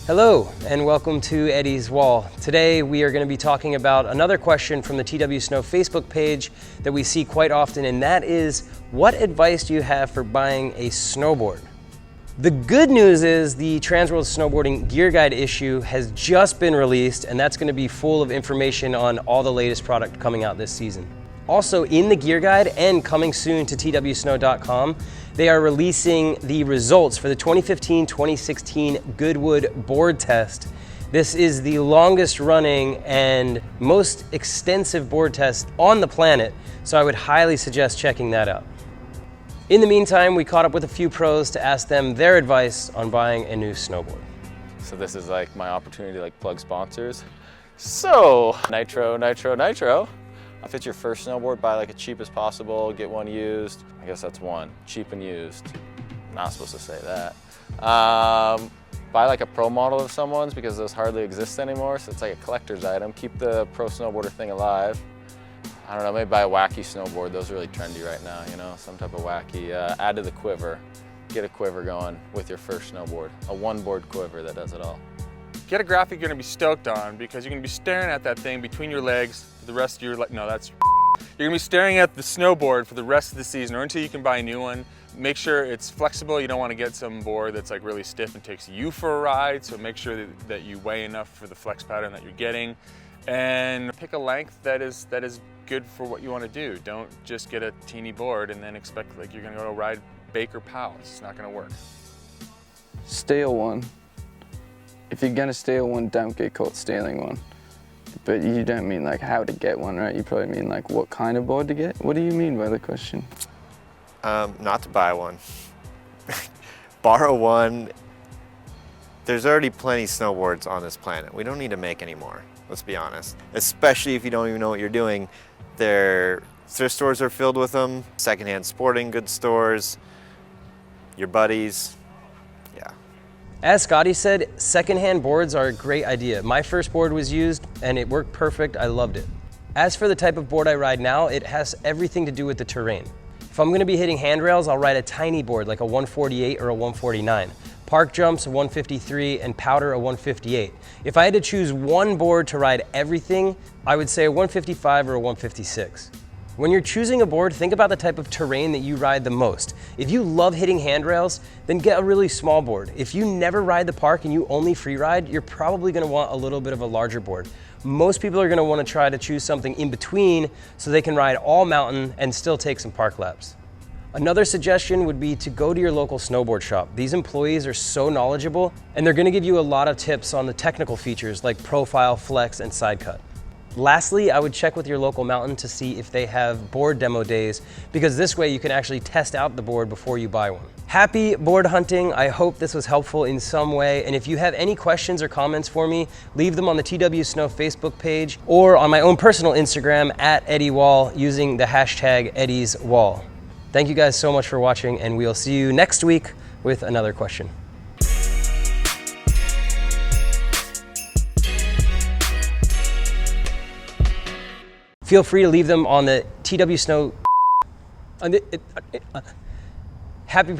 Hello and welcome to Eddie's Wall. Today we are going to be talking about another question from the TW Snow Facebook page that we see quite often, and that is, what advice do you have for buying a snowboard? The good news is the Transworld Snowboarding Gear Guide issue has just been released, and that's going to be full of information on all the latest product coming out this season. Also in the Gear Guide and coming soon to twsnow.com, they are releasing the results for the 2015-2016 Goodwood board test. This is the longest running and most extensive board test on the planet, so I would highly suggest checking that out. In the meantime, we caught up with a few pros to ask them their advice on buying a new snowboard. So this is like my opportunity to plug sponsors. So, Nitro. If it's your first snowboard, buy as cheap as possible, get one used. I guess that's one, cheap and used. Not supposed to say that. Buy a pro model of someone's because those hardly exist anymore, so it's like a collector's item. Keep the pro snowboarder thing alive. I don't know, maybe buy a wacky snowboard. Those are really trendy right now, some type of wacky. Add to the Quiver. Get a Quiver going with your first snowboard. A one-board Quiver that does it all. Get a graphic you're gonna be stoked on because you're gonna be staring at that thing between your legs for the rest of your life. No, that's you're gonna be staring at the snowboard for the rest of the season or until you can buy a new one. Make sure it's flexible. You don't want to get some board that's really stiff and takes you for a ride, so make sure that you weigh enough for the flex pattern that you're getting. And pick a length that is good for what you want to do. Don't just get a teeny board and then expect you're gonna go to ride Baker Powell. It's not gonna work. Steal one. If you're gonna steal one, don't get caught stealing one. But you don't mean how to get one, right? You probably mean what kind of board to get? What do you mean by the question? Not to buy one. Borrow one. There's already plenty of snowboards on this planet. We don't need to make any more, let's be honest. Especially if you don't even know what you're doing. Their thrift stores are filled with them, secondhand sporting goods stores, your buddies, yeah. As Scotty said, secondhand boards are a great idea. My first board was used and it worked perfect. I loved it. As for the type of board I ride now, it has everything to do with the terrain. If I'm gonna be hitting handrails, I'll ride a tiny board like a 148 or a 149. Park jumps, a 153, and powder, a 158. If I had to choose one board to ride everything, I would say a 155 or a 156. When you're choosing a board, think about the type of terrain that you ride the most. If you love hitting handrails, then get a really small board. If you never ride the park and you only free ride, you're probably gonna want a little bit of a larger board. Most people are gonna wanna try to choose something in between so they can ride all mountain and still take some park laps. Another suggestion would be to go to your local snowboard shop. These employees are so knowledgeable and they're gonna give you a lot of tips on the technical features like profile, flex, and side cut. Lastly, I would check with your local mountain to see if they have board demo days, because this way you can actually test out the board before you buy one. Happy board hunting. I hope this was helpful in some way. And if you have any questions or comments for me, leave them on the TW Snow Facebook page or on my own personal Instagram at Eddie Wall using the hashtag Eddie's Wall. Thank you guys so much for watching, and we'll see you next week with another question. Feel free to leave them on the TW Snow. Happy.